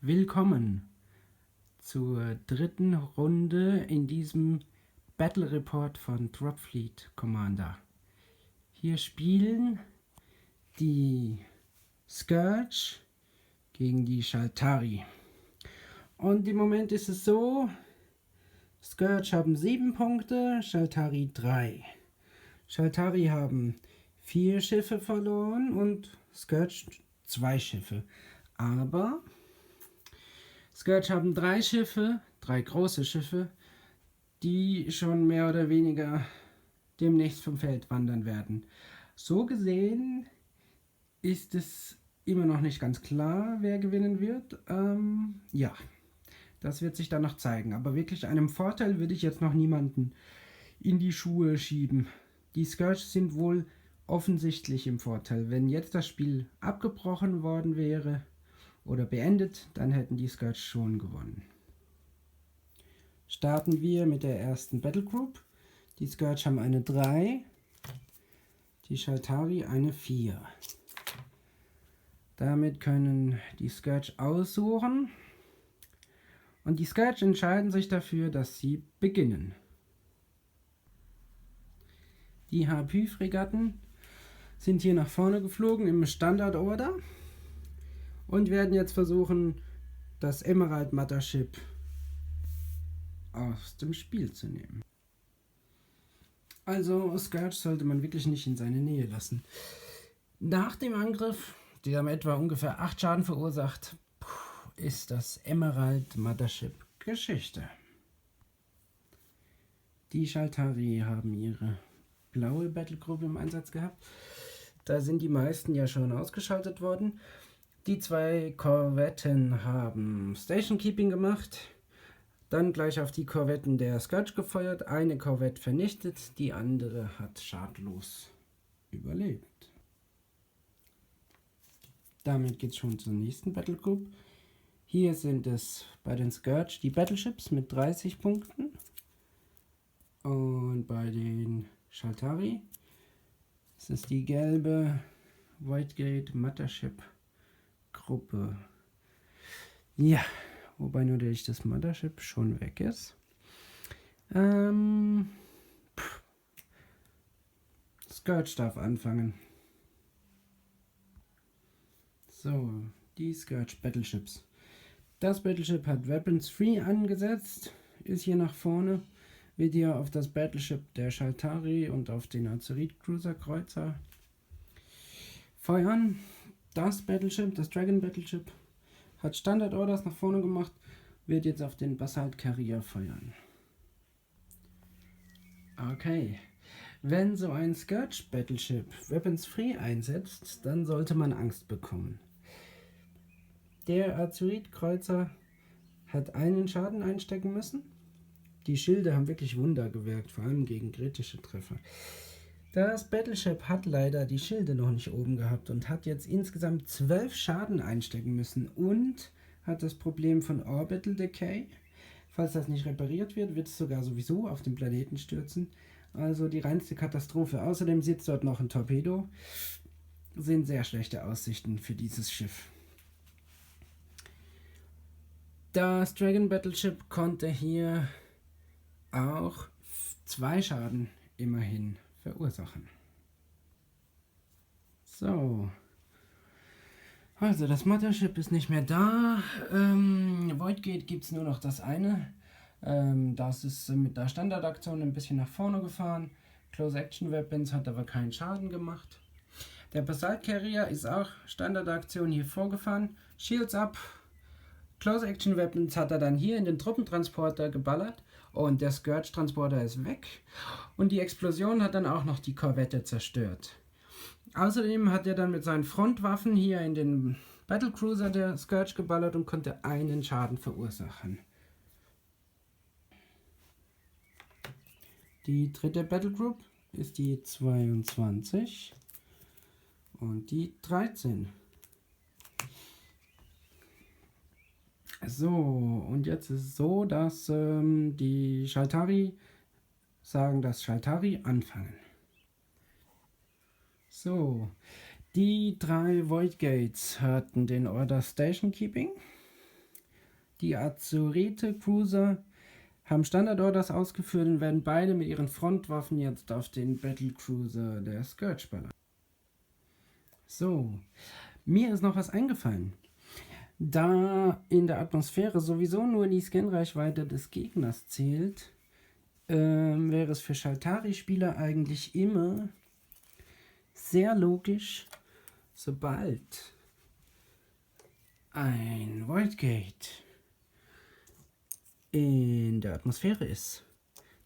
Willkommen zur dritten Runde in diesem Battle Report von Dropfleet Commander. Hier spielen die Scourge gegen die Shaltari. Und im Moment ist es so, Scourge haben 7 Punkte, Shaltari 3. Shaltari haben 4 Schiffe verloren und Scourge 2 Schiffe. Aber Scourge haben 3 Schiffe, 3 große Schiffe, die schon mehr oder weniger demnächst vom Feld wandern werden. So gesehen ist es immer noch nicht ganz klar, wer gewinnen wird. Ja, das wird sich dann noch zeigen. Aber wirklich einem Vorteil würde ich jetzt noch niemanden in die Schuhe schieben. Die Scourge sind wohl offensichtlich im Vorteil. Wenn jetzt das Spiel abgebrochen worden wäre oder beendet, dann hätten die Scourge schon gewonnen. Starten wir mit der ersten Battle Group. Die Scourge haben eine 3, die Shaltari eine 4. Damit können die Scourge aussuchen und die Scourge entscheiden sich dafür, dass sie beginnen. Die HP-Fregatten sind hier nach vorne geflogen im Standard-Order und werden jetzt versuchen, das Emerald Mothership aus dem Spiel zu nehmen. Also Scourge sollte man wirklich nicht in seine Nähe lassen. Nach dem Angriff, der etwa ungefähr 8 Schaden verursacht, ist das Emerald Mothership Geschichte. Die Shaltari haben ihre blaue Battlegroup im Einsatz gehabt. Da sind die meisten ja schon ausgeschaltet worden. Die 2 Korvetten haben Station Keeping gemacht, dann gleich auf die Korvetten der Scourge gefeuert, eine Korvette vernichtet, die andere hat schadlos überlebt. Damit geht es schon zur nächsten Battle Group. Hier sind es bei den Scourge die Battleships mit 30 Punkten und bei den Shaltari ist es die gelbe Whitegate Mothership Gruppe. Ja, wobei natürlich das Mothership schon weg ist. Scourge darf anfangen. So, die Scourge Battleships. Das Battleship hat Weapons Free angesetzt, ist hier nach vorne, wird hier auf das Battleship der Shaltari und auf den Azeroth Cruiser Kreuzer feuern. Das Battleship, das Dragon Battleship, hat Standard Orders nach vorne gemacht, wird jetzt auf den Basalt Carrier feuern. Okay, wenn so ein Scourge Battleship Weapons Free einsetzt, dann sollte man Angst bekommen. Der Azeroth Kreuzer hat einen Schaden einstecken müssen. Die Schilde haben wirklich Wunder gewirkt, vor allem gegen kritische Treffer. Das Battleship hat leider die Schilde noch nicht oben gehabt und hat jetzt insgesamt 12 Schaden einstecken müssen und hat das Problem von Orbital Decay. Falls das nicht repariert wird, wird es sogar sowieso auf den Planeten stürzen. Also die reinste Katastrophe. Außerdem sitzt dort noch ein Torpedo. Sind sehr schlechte Aussichten für dieses Schiff. Das Dragon Battleship konnte hier auch 2 Schaden immerhin verursachen. So. Also das Mothership ist nicht mehr da. Voidgate gibt es nur noch das eine. Das ist mit der Standardaktion ein bisschen nach vorne gefahren. Close Action Weapons hat aber keinen Schaden gemacht. Der Basalt Carrier ist auch Standardaktion hier vorgefahren. Shields up. Close Action Weapons hat er dann hier in den Truppentransporter geballert und der Scourge Transporter ist weg und die Explosion hat dann auch noch die Korvette zerstört. Außerdem hat er dann mit seinen Frontwaffen hier in den Battlecruiser der Scourge geballert und konnte einen Schaden verursachen. Die dritte Battlegroup ist die 22 und die 13. So, und jetzt ist es so, dass die Shaltari sagen, dass Shaltari anfangen. So, die 3 Void Gates hatten den Order Station Keeping Die Azurite Cruiser haben Standard-Orders ausgeführt und werden beide mit ihren Frontwaffen jetzt auf den Battlecruiser der Scourge ballern. So, mir ist noch was eingefallen. Da in der Atmosphäre sowieso nur die Scanreichweite des Gegners zählt, wäre es für Shaltari-Spieler eigentlich immer sehr logisch, sobald ein Void Gate in der Atmosphäre ist,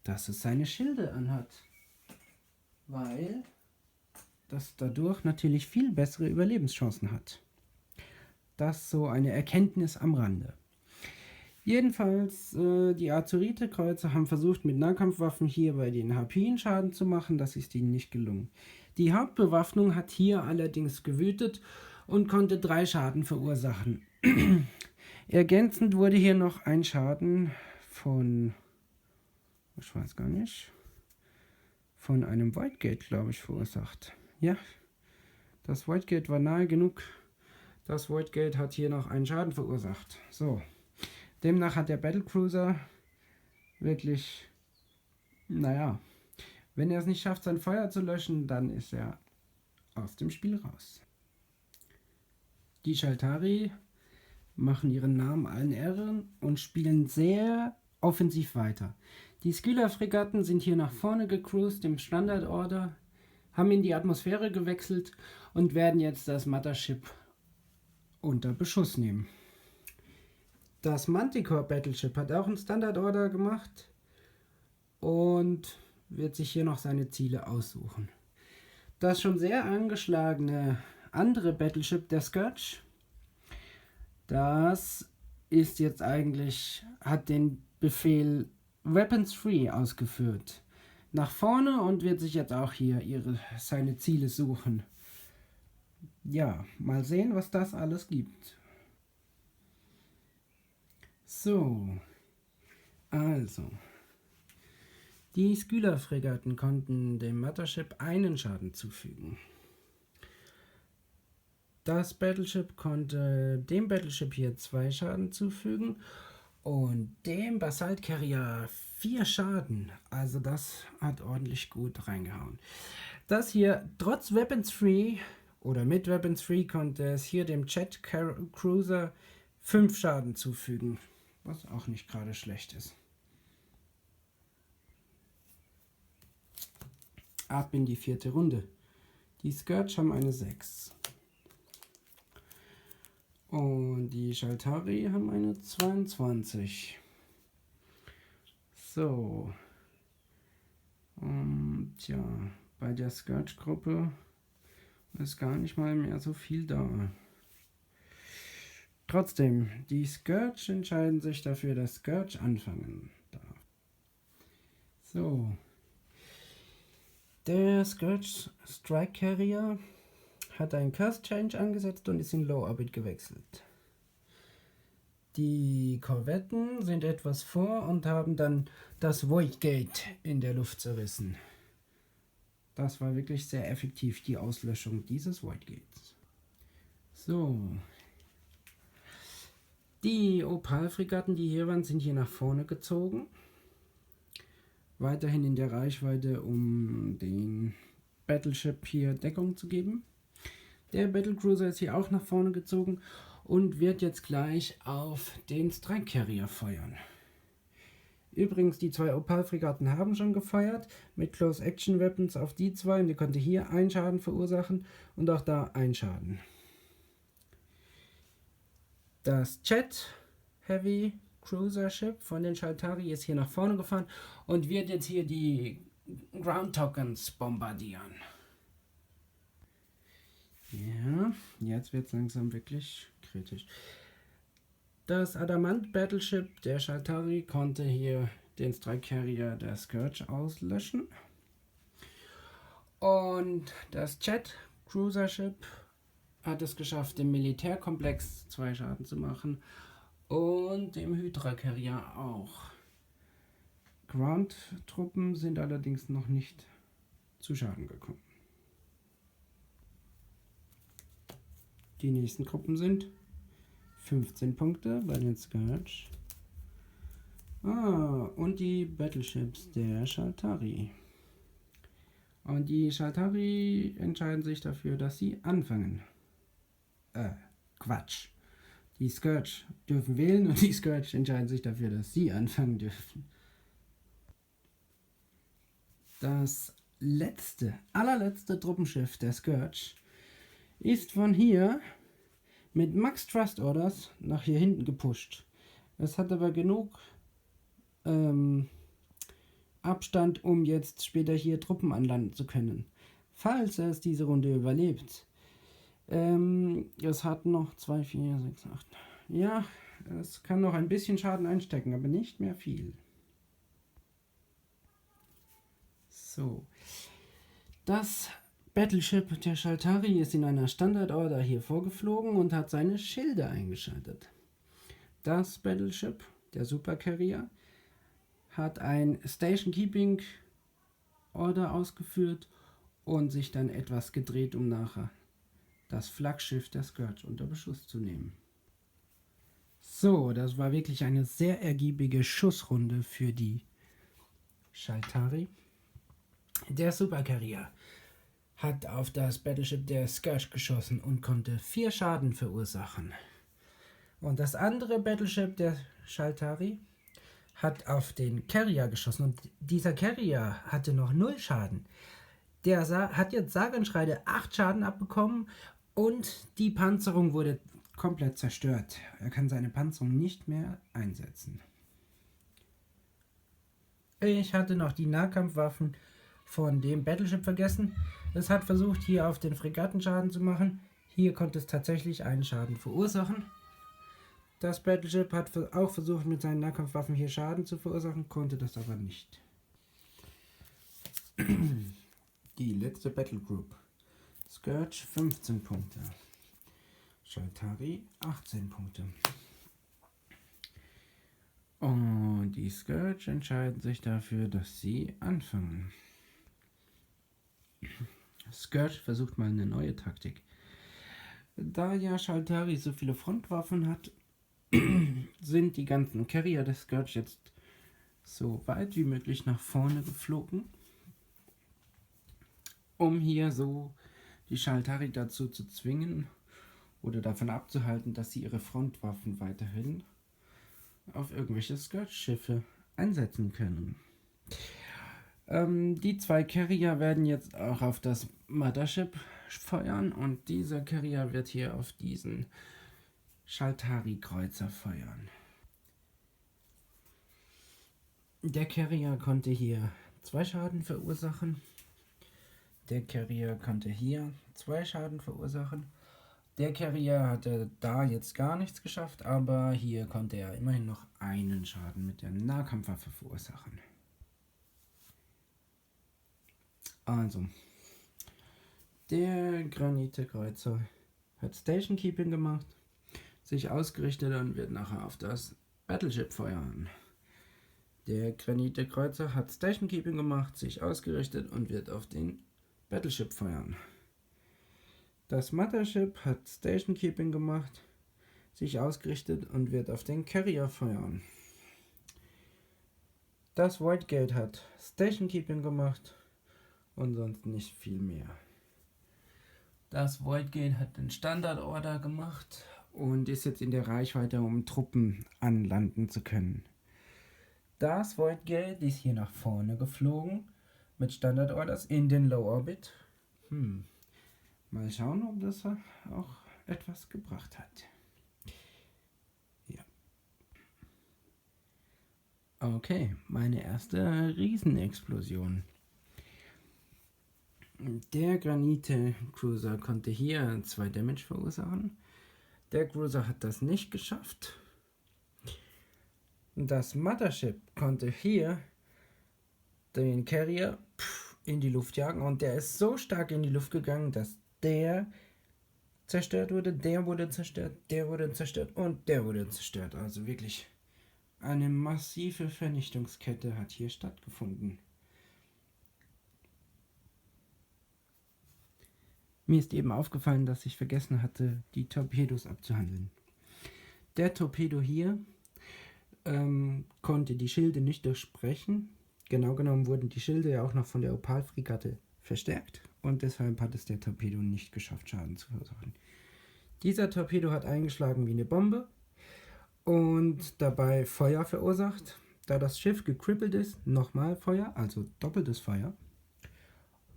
dass es seine Schilde anhat, weil das dadurch natürlich viel bessere Überlebenschancen hat. Das ist so eine Erkenntnis am Rande. Jedenfalls, die Azurite-Kreuzer haben versucht, mit Nahkampfwaffen hier bei den Harpien Schaden zu machen. Das ist ihnen nicht gelungen. Die Hauptbewaffnung hat hier allerdings gewütet und konnte 3 Schaden verursachen. Ergänzend wurde hier noch ein Schaden von, ich weiß gar nicht, von einem Void Gate, glaube ich, verursacht. Ja, das Void Gate war nahe genug. Das Void Gate hat hier noch einen Schaden verursacht. So, demnach hat der Battlecruiser wirklich, naja, wenn er es nicht schafft, sein Feuer zu löschen, dann ist er aus dem Spiel raus. Die Shaltari machen ihren Namen allen Ehren und spielen sehr offensiv weiter. Die Skylla-Fregatten sind hier nach vorne gecruised im Standard-Order, haben in die Atmosphäre gewechselt und werden jetzt das Mothership unter Beschuss nehmen. Das Manticore Battleship hat auch einen Standard-Order gemacht und wird sich hier noch seine Ziele aussuchen. Das schon sehr angeschlagene andere Battleship, der Scourge, das ist jetzt eigentlich, hat den Befehl Weapons Free ausgeführt. Nach vorne und wird sich jetzt auch hier seine Ziele suchen. Ja, mal sehen, was das alles gibt. So, also. Die Skylla-Fregatten konnten dem Mothership einen Schaden zufügen. Das Battleship konnte dem Battleship hier 2 Schaden zufügen und dem Basalt Carrier 4 Schaden. Also das hat ordentlich gut reingehauen. Das hier, trotz Weapons Free oder mit Weapons Free, konnte es hier dem Jet Cruiser 5 Schaden zufügen, was auch nicht gerade schlecht ist. Ab in die 4. Runde. Die Scourge haben eine 6. Und die Shaltari haben eine 22. So. Tja, bei der Scourge-Gruppe ist gar nicht mal mehr so viel da. Trotzdem, die Scourge entscheiden sich dafür, dass Scourge anfangen darf. So. Der Scourge Strike Carrier hat einen Curse Change angesetzt und ist in Low Orbit gewechselt. Die Korvetten sind etwas vor und haben dann das Void Gate in der Luft zerrissen. Das war wirklich sehr effektiv, die Auslöschung dieses Void Gates. So. Die Opal-Fregatten, die hier waren, sind hier nach vorne gezogen. Weiterhin in der Reichweite, um den Battleship hier Deckung zu geben. Der Battlecruiser ist hier auch nach vorne gezogen und wird jetzt gleich auf den Strike Carrier feuern. Übrigens, die 2 Opal-Fregatten haben schon gefeuert mit Close Action Weapons auf die 2 und die konnte hier einen Schaden verursachen und auch da einen Schaden. Das Jet Heavy Cruiser Ship von den Shaltari ist hier nach vorne gefahren und wird jetzt hier die Ground Tokens bombardieren. Ja, jetzt wird es langsam wirklich kritisch. Das Adamant Battleship der Shaltari konnte hier den Strike Carrier der Scourge auslöschen. Und das Jet Cruiser Ship hat es geschafft, dem Militärkomplex 2 Schaden zu machen und dem Hydra Carrier auch. Ground-Truppen sind allerdings noch nicht zu Schaden gekommen. Die nächsten Gruppen sind 15 Punkte bei den Scourge. Und die Battleships der Shaltari. Und die Shaltari entscheiden sich dafür, dass sie anfangen. Quatsch. Die Scourge dürfen wählen und die Scourge entscheiden sich dafür, dass sie anfangen dürfen. Das allerletzte Truppenschiff der Scourge ist von hier mit Max Trust Orders nach hier hinten gepusht. Es hat aber genug Abstand, um jetzt später hier Truppen anlanden zu können. Falls es diese Runde überlebt. Es hat noch 2, 4, 6, 8. Ja, es kann noch ein bisschen Schaden einstecken, aber nicht mehr viel. So. Das Battleship der Shaltari ist in einer Standardorder hier vorgeflogen und hat seine Schilde eingeschaltet. Das Battleship, der Super Carrier, hat ein Station Keeping Order ausgeführt und sich dann etwas gedreht, um nachher das Flaggschiff der Scourge unter Beschuss zu nehmen. So, das war wirklich eine sehr ergiebige Schussrunde für die Shaltari. Der Super Carrier hat auf das Battleship der Scourge geschossen und konnte 4 Schaden verursachen. Und das andere Battleship der Shaltari hat auf den Carrier geschossen und dieser Carrier hatte noch 0 Schaden. Der hat jetzt sage und schreibe 8 Schaden abbekommen und die Panzerung wurde komplett zerstört. Er kann seine Panzerung nicht mehr einsetzen. Ich hatte noch die Nahkampfwaffen von dem Battleship vergessen. Es hat versucht, hier auf den Fregatten Schaden zu machen. Hier konnte es tatsächlich einen Schaden verursachen. Das Battleship hat auch versucht, mit seinen Nahkampfwaffen hier Schaden zu verursachen, konnte das aber nicht. Die letzte Battle Group. Scourge 15 Punkte. Shaltari 18 Punkte. Und die Scourge entscheiden sich dafür, dass sie anfangen. Scourge versucht mal eine neue Taktik. Da ja Shaltari so viele Frontwaffen hat, sind die ganzen Carrier des Scourge jetzt so weit wie möglich nach vorne geflogen, um hier so die Shaltari dazu zu zwingen oder davon abzuhalten, dass sie ihre Frontwaffen weiterhin auf irgendwelche Scourge-Schiffe einsetzen können. Die 2 Carrier werden jetzt auch auf das Mothership feuern und dieser Carrier wird hier auf diesen Shaltari-Kreuzer feuern. Der Carrier konnte hier 2 Schaden verursachen. Der Carrier konnte hier 2 Schaden verursachen. Der Carrier hatte da jetzt gar nichts geschafft, aber hier konnte er immerhin noch einen Schaden mit der Nahkampfwaffe verursachen. Also, der Granite-Kreuzer hat Station Keeping gemacht, sich ausgerichtet und wird nachher auf das Battleship feuern. Der Granite-Kreuzer hat Station Keeping gemacht, sich ausgerichtet und wird auf den Battleship feuern. Das Mothership hat Station Keeping gemacht, sich ausgerichtet und wird auf den Carrier feuern. Das Voidgate hat Station Keeping gemacht und sonst nicht viel mehr. Das Voidgate hat den Standardorder gemacht und ist jetzt in der Reichweite, um Truppen anlanden zu können. Das Voidgate ist hier nach vorne geflogen mit Standardorders in den Low Orbit. Mal schauen, ob das auch etwas gebracht hat. Ja. Okay, meine erste Riesenexplosion. Der Granite Cruiser konnte hier 2 Damage verursachen. Der Cruiser hat das nicht geschafft. Das Mothership konnte hier den Carrier in die Luft jagen und der ist so stark in die Luft gegangen, dass der zerstört wurde, der wurde zerstört, der wurde zerstört und der wurde zerstört. Also wirklich eine massive Vernichtungskette hat hier stattgefunden. Mir ist eben aufgefallen, dass ich vergessen hatte, die Torpedos abzuhandeln. Der Torpedo hier konnte die Schilde nicht durchbrechen. Genau genommen wurden die Schilde ja auch noch von der Opal-Fregatte verstärkt und deshalb hat es der Torpedo nicht geschafft, Schaden zu verursachen. Dieser Torpedo hat eingeschlagen wie eine Bombe und dabei Feuer verursacht. Da das Schiff gekrippelt ist, nochmal Feuer, also doppeltes Feuer.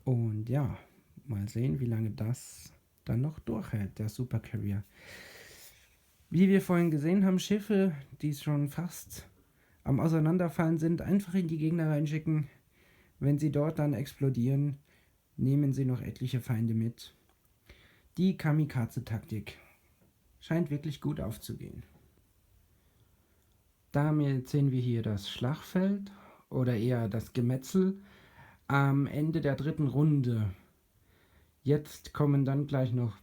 Und ja, mal sehen, wie lange das dann noch durchhält, der Super Carrier. Wie wir vorhin gesehen haben, Schiffe, die schon fast am Auseinanderfallen sind, einfach in die Gegner reinschicken. Wenn sie dort dann explodieren, nehmen sie noch etliche Feinde mit. Die Kamikaze-Taktik scheint wirklich gut aufzugehen. Damit sehen wir hier das Schlachtfeld oder eher das Gemetzel am Ende der 3. Runde. Jetzt kommen dann gleich noch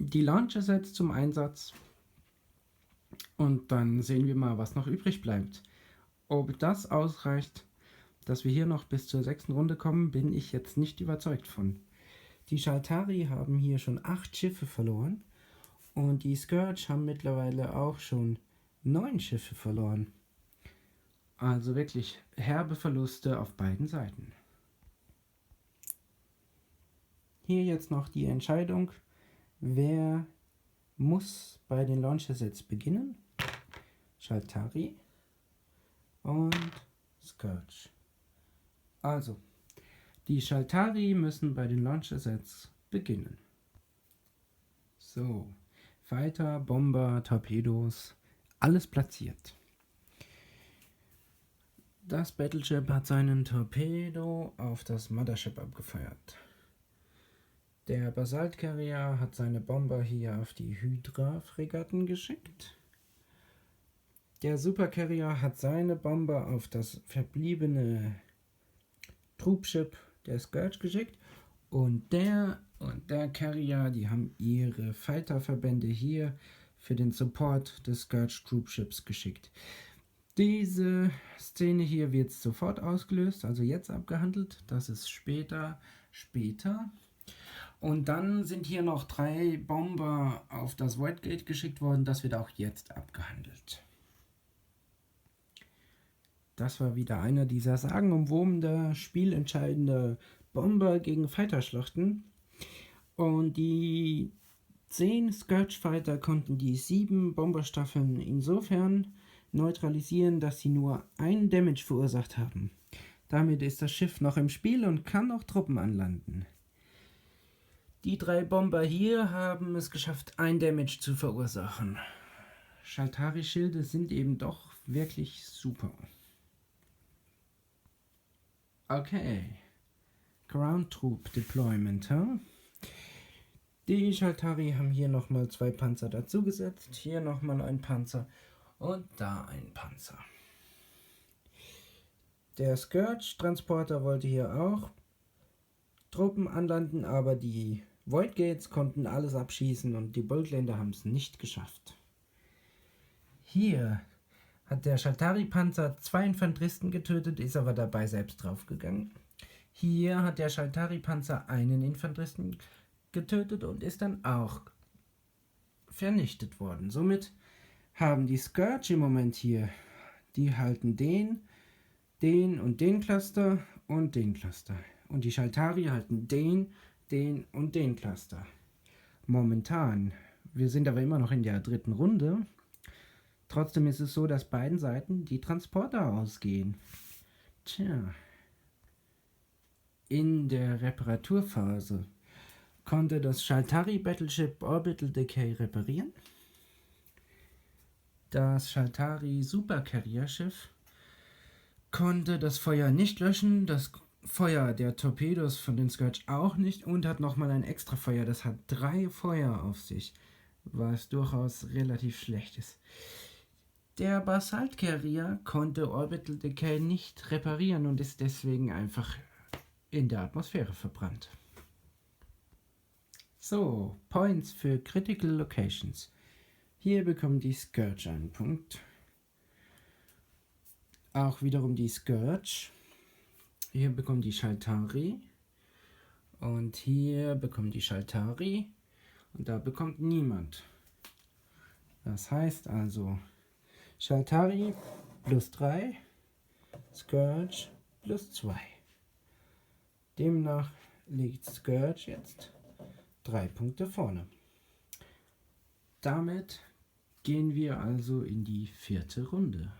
die Launcher-Sets zum Einsatz und dann sehen wir mal, was noch übrig bleibt. Ob das ausreicht, dass wir hier noch bis zur 6. Runde kommen, bin ich jetzt nicht überzeugt von. Die Shaltari haben hier schon 8 Schiffe verloren und die Scourge haben mittlerweile auch schon 9 Schiffe verloren. Also wirklich herbe Verluste auf beiden Seiten. Hier jetzt noch die Entscheidung, wer muss bei den Launcher-Sets beginnen? Shaltari und Scourge. Also, die Shaltari müssen bei den Launcher-Sets beginnen. So, Fighter, Bomber, Torpedos, alles platziert. Das Battleship hat seinen Torpedo auf das Mothership abgefeuert. Der Basalt Carrier hat seine Bomber hier auf die Hydra-Fregatten geschickt. Der Super Carrier hat seine Bomber auf das verbliebene Troopship der Scourge geschickt. Und der Carrier, die haben ihre Fighterverbände hier für den Support des Scourge Troopships geschickt. Diese Szene hier wird sofort ausgelöst, also jetzt abgehandelt. Das ist später. Und dann sind hier noch 3 Bomber auf das Void Gate geschickt worden. Das wird auch jetzt abgehandelt. Das war wieder einer dieser sagenumwobenen, spielentscheidenden Bomber gegen Fighter-Schlachten. Und die 10 Scourge Fighter konnten die 7 Bomberstaffeln insofern neutralisieren, dass sie nur 1 Damage verursacht haben. Damit ist das Schiff noch im Spiel und kann noch Truppen anlanden. Die 3 Bomber hier haben es geschafft, 1 Damage zu verursachen. Shaltari-Schilde sind eben doch wirklich super. Okay. Ground Troop Deployment, Die Shaltari haben hier nochmal 2 Panzer dazugesetzt, hier nochmal ein Panzer und da ein Panzer. Der Scourge-Transporter wollte hier auch Truppen anlanden, aber die Void Gates konnten alles abschießen und die Bulklander haben es nicht geschafft. Hier hat der Shaltari-Panzer 2 Infanteristen getötet, ist aber dabei selbst draufgegangen. Hier hat der Shaltari-Panzer einen Infanteristen getötet und ist dann auch vernichtet worden. Somit haben die Scourge im Moment hier, die halten den und den Cluster und den Cluster. Und die Shaltari halten den und den Cluster. Momentan. Wir sind aber immer noch in der 3. Runde. Trotzdem ist es so, dass beiden Seiten die Transporter ausgehen. Tja. In der Reparaturphase konnte das Shaltari Battleship Orbital Decay reparieren. Das Shaltari Super Carrier Schiff konnte das Feuer nicht löschen, das Feuer der Torpedos von den Scourge auch nicht und hat nochmal ein extra Feuer. Das hat 3 Feuer auf sich, was durchaus relativ schlecht ist. Der Basalt Carrier konnte Orbital Decay nicht reparieren und ist deswegen einfach in der Atmosphäre verbrannt. So, Points für Critical Locations. Hier bekommt die Scourge einen Punkt. Auch wiederum die Scourge. Hier bekommt die Shaltari. Und hier bekommt die Shaltari. Und da bekommt niemand. Das heißt also Chaltari plus 3, Scourge plus 2. Demnach liegt Scourge jetzt 3 Punkte vorne. Damit gehen wir also in die 4. Runde.